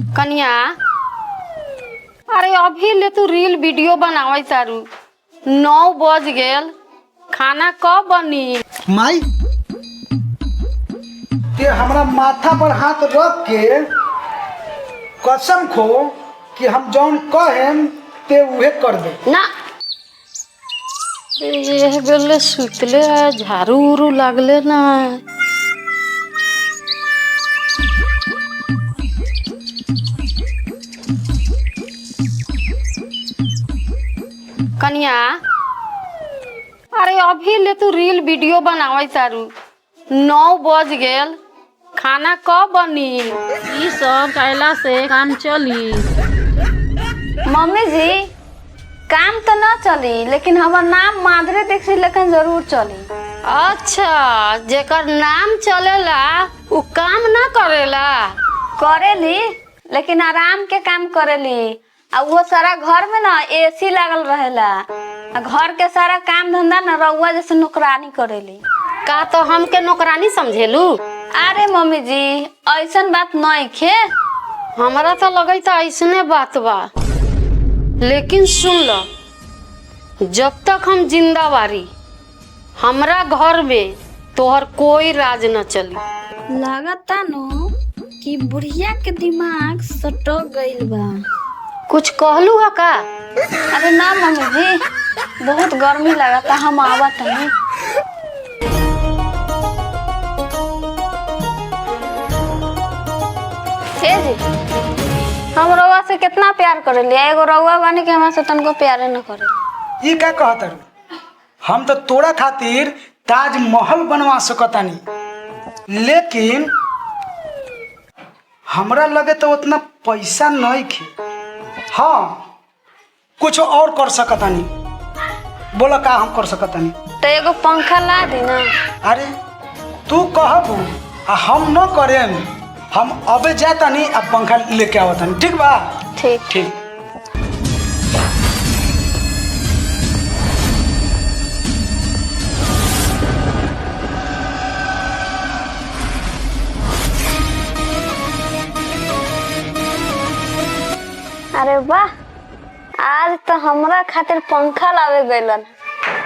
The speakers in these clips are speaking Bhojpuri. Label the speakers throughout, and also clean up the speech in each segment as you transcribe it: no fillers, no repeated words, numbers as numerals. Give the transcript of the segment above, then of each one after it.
Speaker 1: कन्या, अरे अभी ले तू रील वीडियो बनावे तारू। 9 बज गेल, खाना कब बनी?
Speaker 2: माई ते हमरा माथा पर हाथ रख के कसम खो कि हम जौन कहेम ते उहे कर दे
Speaker 1: ना। ये बेले सुतले झाड़ू उरू लागले ना। कन्या, अरे अभी ले तू रील वीडियो बनावे तारू। 9 बज गेल, खाना कब बनी?
Speaker 3: ई सब कैला से काम चली।
Speaker 4: मम्मी जी, काम तो ना चली लेकिन हमार नाम माधुरी दीक्षित लेकिन जरूर चली।
Speaker 1: अच्छा, जेकर नाम चलेला उ काम ना करेला?
Speaker 4: करेली लेकिन आराम के काम करेली। आ वो सारा घर में ना एसी लागल रहेला। आ घर के सारा काम धंधा ना रउआ जैसे नौकरानी करेली।
Speaker 1: का तो हमके नौकरानी समझेलू?
Speaker 4: अरे मम्मी जी, ऐसन बात नहीं खे।
Speaker 1: हमरा तो लगे था ऐसने बात बा, लेकिन सुन लो, जब तक हम जिंदा बारी हमरा घर में तोहर कोई राज न चली।
Speaker 4: लागता नो कि बुढ़िया के दिमाग सटक गइल बा।
Speaker 1: कुछ कहलू है का?
Speaker 4: अरे ना मम्मी जी, बहुत गर्मी लगता, हम आवत नहीं। हे जी, हम रउआ से कितना प्यार करेली, एगो रउआ बानी के हमरा से तनको प्यारे न करे।
Speaker 2: ये क्या कहत रू? हम तो तोरा खातिर ताजमहल बनवा सकतानी, लेकिन हमरा लगे तो उतना पैसा नहीं खे। हाँ, कुछ और कर सकतानी। बोला का हम कर सकतानी?
Speaker 4: तो एगो पंखा ला दी ना।
Speaker 2: अरे तू कहबू आ हम न करेम। हम अबे जातानी अब पंखा लेके आवतानी, ठीक बा?
Speaker 4: ठीक
Speaker 2: ठीक।
Speaker 4: अरे वाह, आज तो हमरा खातिर पंखा लावे गइलन।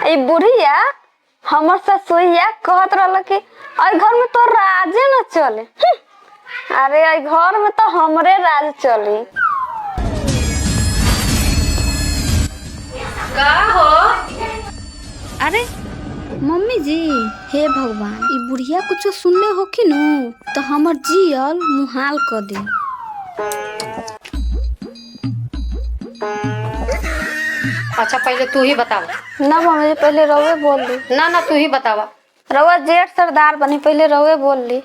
Speaker 4: ई बुढ़िया हमर ससुइया कहत रहल कि आई घर में तो राजे न चले। अरे आई घर में तो हमरे राज चली।
Speaker 1: का हो?
Speaker 4: अरे मम्मी जी, हे भगवान, ई बुढ़िया कुछ सुनले हो कि नु तो हमर जियल मुहाल कर दे।
Speaker 1: अच्छा, पहले तू ही बतावा।
Speaker 4: ना मम्मी जी, पहले रउए बोल ली।
Speaker 1: ना तू ही बतावा।
Speaker 4: रउआ जेठ सरदार बनी, पहले रउए बोल ली।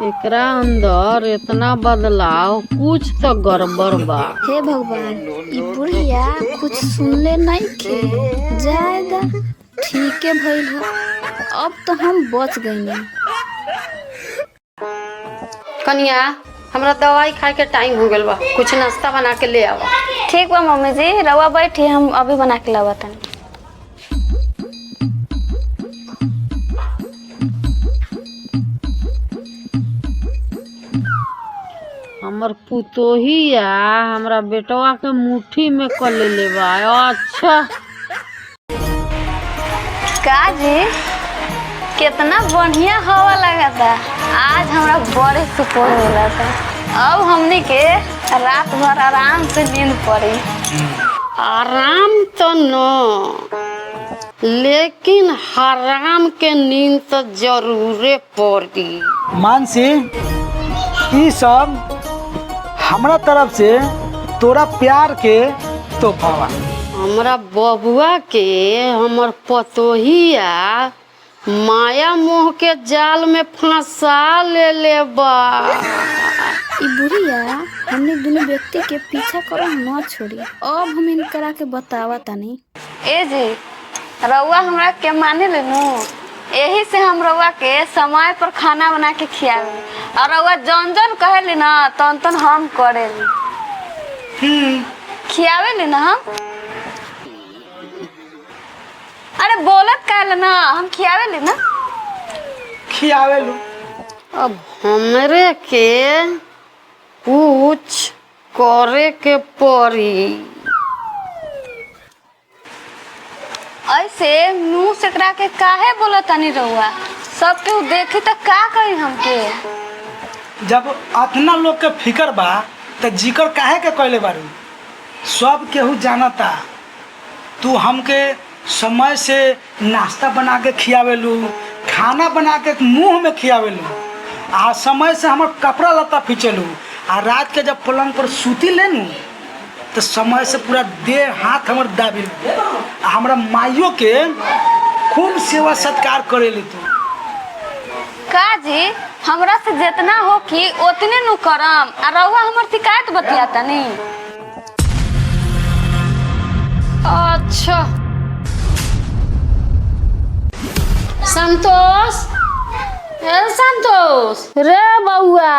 Speaker 3: एकरा अंदर इतना बदलाव, कुछ तो गड़बड़ बा।
Speaker 4: हे भगवान, ई बुढ़िया कुछ सुनले नहीं के जायदा ठीक है भइल है। अब तो हम बच गई।
Speaker 1: कन्या, हमरा दवाई खाए के टाइम हो गल बा, कुछ नाश्ता बना के ले आवा।
Speaker 4: ठीक बा मम्मी जी, रउआ बैठी, हम अभी बना के लावा तनी।
Speaker 3: हमर पुतोहिया हमरा बेटवा के मुट्ठी में कर ले बा। अच्छा
Speaker 4: का जी, कितना बढ़िया हवा लगा था। आज हमरा बड़े सुकून मिला था। अब हमनी के रात भर आराम से नींद पड़ी।
Speaker 1: आराम तो न, लेकिन हराम के नींद तो जरूरे पड़ी।
Speaker 2: मानसी, ई सब हमरा तरफ से तोरा प्यार के तोहफा बा।
Speaker 1: हमरा बबुआ के हमर पतोहिया माया मोह के जाल में फंसा ले बा।
Speaker 4: ई बुढ़िया हमने दोनों व्यक्ति के पीछा करो न छोड़ी। अब हम इनकरा के बतावा तानी। ए जी, रउआ हमरा के माने लेनु, यही से हम रउआ के समय पर खाना बना के खियावे और रउआ जौन जौन कहेली ना तन तन हम करेली। खियावे ली ना हम। अरे बोलत कहले ना, हम खियावे ली ना।
Speaker 2: खियावे लो।
Speaker 1: अब हमरे के कुछ करे के पड़ी।
Speaker 4: ऐसे मुंह सेकरा के काहे बोला तनी रहुआ? सब केहू देखी तो का कही हमके?
Speaker 2: जब अतना लोग के फिकर बा तो जिक्र काहे के कहले बारू? सब केहू जानता तू हमके समय से नाश्ता बना के खियावेलू, खाना बना के मुंह में खियावेलू, आ समय से हमर कपड़ा लत्ता खींचेलू, आ रात के जब पलंग पर सूती लेनू तो समय से पूरा देह हाथ हमर दाबी, हमरा माइयों के खूब सेवा सत्कार करेली तू।
Speaker 4: का जी हमरा से जितना हो कि उतने नु करम, आ रहुआ हमर शिकायत बतिया तनी।
Speaker 1: अच्छा संतोष, ए संतोष रे बउआ,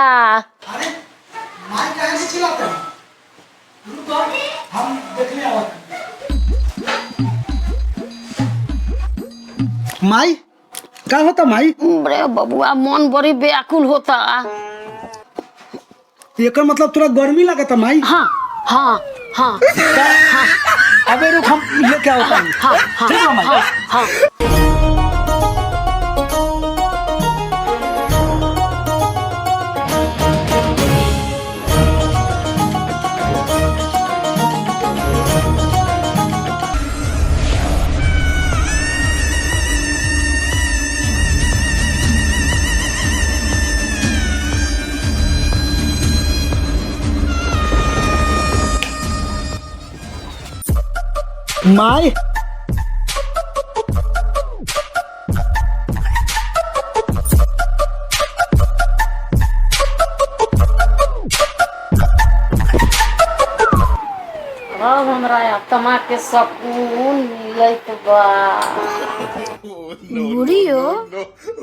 Speaker 2: हम देखने आवत। माई का होता माई?
Speaker 1: रे बबुआ मन बड़ी व्याकुल होता।
Speaker 2: एकर मतलब तोरा गर्मी लगता माई?
Speaker 1: हाँ हाँ हाँ
Speaker 2: हाँ। अबे रुक हम लेके आवता हूँ।
Speaker 1: हाँ
Speaker 2: ठीक है माई?
Speaker 1: हाँ हाँ।
Speaker 2: माई
Speaker 1: अब हमरा आत्मा के सुकून मिलत बा।
Speaker 4: बुढ़ियो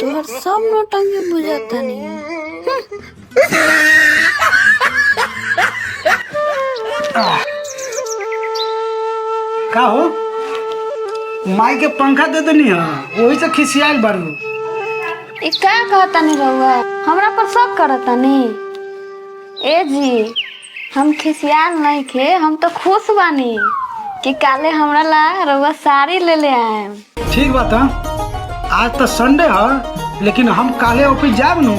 Speaker 4: तोहर सब नौटंकी बुझाता नहीं।
Speaker 2: का हो? माई के पंखा दे देनी है, वही से खिसियाल बारू।
Speaker 4: ई का कहता नहीं रहुआ? हमरा पर शक करता नहीं। ए जी हम खिसियाल नहीं खे, हम तो खुश बानी कि काले हमरा ला रहुआ साड़ी ले ले आए।
Speaker 2: ठीक बात है, आज तो संडे है, लेकिन हम काले ऑफिस जाब नू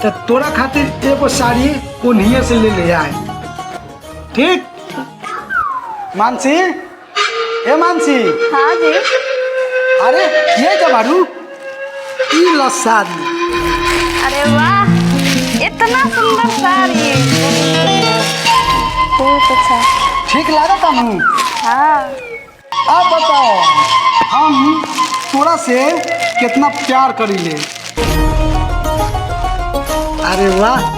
Speaker 2: तो तोरा खातिर एगो साड़ी उन्हीं से ले आए। ठीक? मानसी, ए मानसी।
Speaker 4: हाँ जी।
Speaker 2: अरे ये क्या बारू? ई लो साड़ी।
Speaker 4: अरे वाह इतना सुंदर साड़ी, बहुत अच्छा।
Speaker 2: ठीक लागत नू?
Speaker 4: हाँ।
Speaker 2: अब बताओ हम तोरा से कितना प्यार करीले। अरे वाह।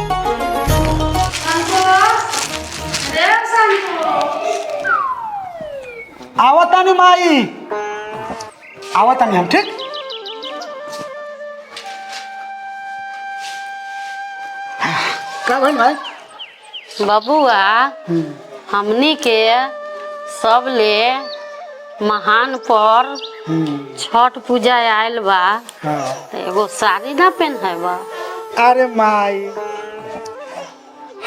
Speaker 2: आवतानी माई, आवतानी हम। ठीक? का भाई भाई?
Speaker 1: बबुआ हमनी के सब ले महान पर छठ पूजा आयल बा,
Speaker 2: हाँ।
Speaker 1: तो एगो साड़ी ना पहने बा।
Speaker 2: अरे माई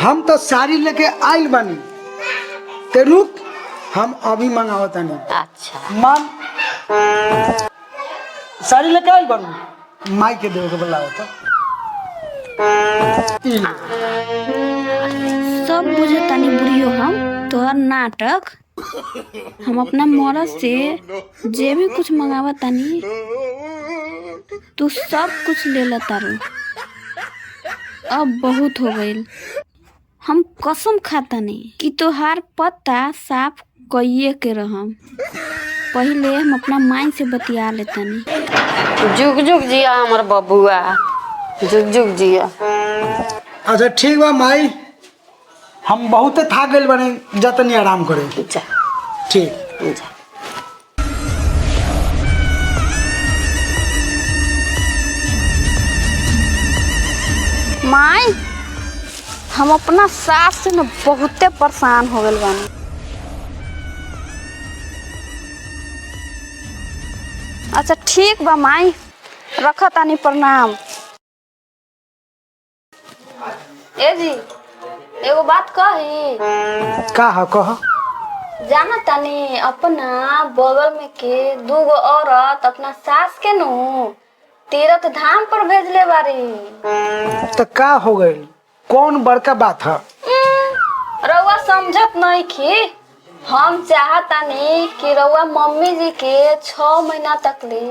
Speaker 2: हम तो साड़ी लेके आइल बानी, ते रुक हम अभी मंगावतानी।
Speaker 1: अच्छा
Speaker 2: मान साड़ी लेके आइल बानी, माई के देवे के बोलाओ तो।
Speaker 4: सब बुझे तानी बुढ़ियो हम तोहर नाटक। हम अपना मरद से जे भी कुछ मंगावा तानी तू सब कुछ ले ला तारू। अब बहुत हो गईल। हम कसम खातानी कि तोहार पत्ता साफ कइये के रहम। पहले हम अपना माई से बतिया लेतानी।
Speaker 1: जुग जुग जिया हमर बबुआ, जुग जुग जिया।
Speaker 2: अच्छा ठीक बा माई, हम बहुत थक गइल बानी, जतनी आराम करे।
Speaker 1: जा
Speaker 2: ठीक।
Speaker 1: जा।
Speaker 4: माई हम अपना सास से न बहुते परेशान हो गइल बानी। अच्छा ठीक बा माई, रखतानी प्रणाम। ए जी एगो बात कही।
Speaker 2: का है कह।
Speaker 4: जाना तानी अपना बगल में के दूगो औरत अपना सास के नु तीरथ धाम पर भेजले बारी।
Speaker 2: तो का हो गई, कौन बड़का बात है।
Speaker 4: रउआ समझत नहीं कि हम चाहतानी कि रउआ मम्मी जी के 6 महीना तक ले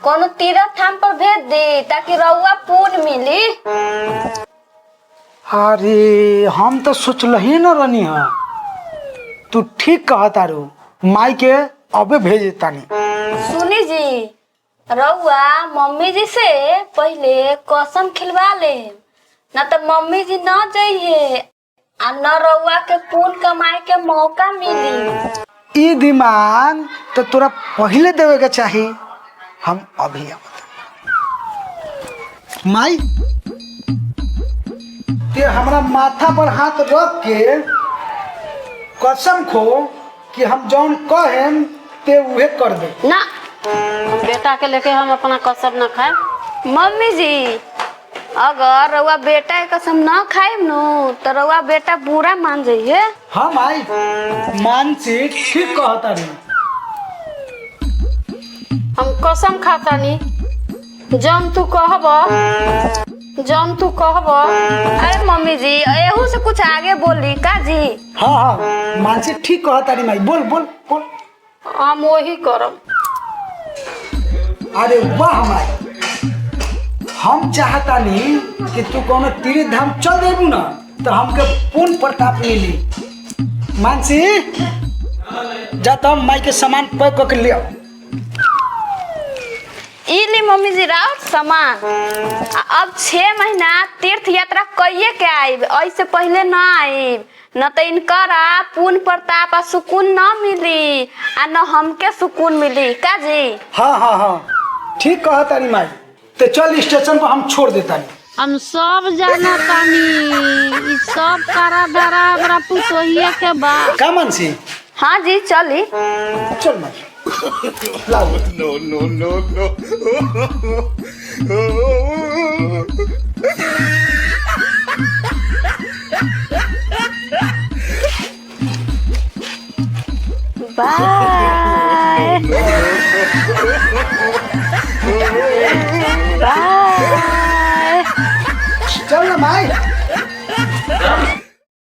Speaker 4: कोनो तीरथ धाम पर भेज दी ताकि रउआ पुण्य मिली।
Speaker 2: अरे हम तो सोचल ही न रहनी है। तू ठीक कहा तारू, माई के अबे भेज तानी।
Speaker 4: सुनी जी, रउआ मम्मी जी से पहले कसम खिलवा ले, न तो मम्मी जी न जाइए आ न रउआ के पुण्य कमाए के मौका मिली।
Speaker 2: ई दिमाग तो तोरा पहले देवे के चाही। हम अभी माई ते हमरा माथा पर हाथ रख के कसम खो कि हम जौन कहेम ते उहे कर दे।
Speaker 1: ना, हम बेटा के लेके हम अपना कसम न खाए।
Speaker 4: मम्मी जी, अगर रउआ बेटा के कसम न खाइम नु तो रउआ बेटा बुरा मान जाइए।
Speaker 2: हाँ माई, मानसी ठीक कहता रे।
Speaker 1: हम कसम खातानी, जौन तू कहब।
Speaker 4: अरे मम्मी जी, एहू से कुछ आगे बोली का जी।
Speaker 2: हाँ हाँ मानसी ठीक कहता रे माई। बोल बोल बोल।
Speaker 1: हम वही करब।
Speaker 2: अरे वाह माई, हम चाहता नहीं कि तू कोनो तीर्थ धाम चल देबू ना तो हमके पूर्ण प्रताप मिली। मानसी जा तो माई के सामान पैक करके ले आओ।
Speaker 4: इली मम्मी जी राउत सामान। अब 6 महीना तीर्थ यात्रा कइये के आइब, ऐसे पहले ना आइब, न तो इनकरा पुण्य प्रताप आ सुकून न मिली आ न हमके सुकून मिली का जी।
Speaker 2: हाँ हाँ हाँ ठीक कहा तारी माई। तो चल स्टेशन पर हम छोड़ देता नहीं।
Speaker 3: हम सब जाना तानी, ई सब करा धरा हमरा पुतोहिए के बा।
Speaker 2: का मानसी?
Speaker 4: हाँ जी चली।
Speaker 2: चल माई लाओ।
Speaker 4: Bye bye.
Speaker 2: चल ना माई।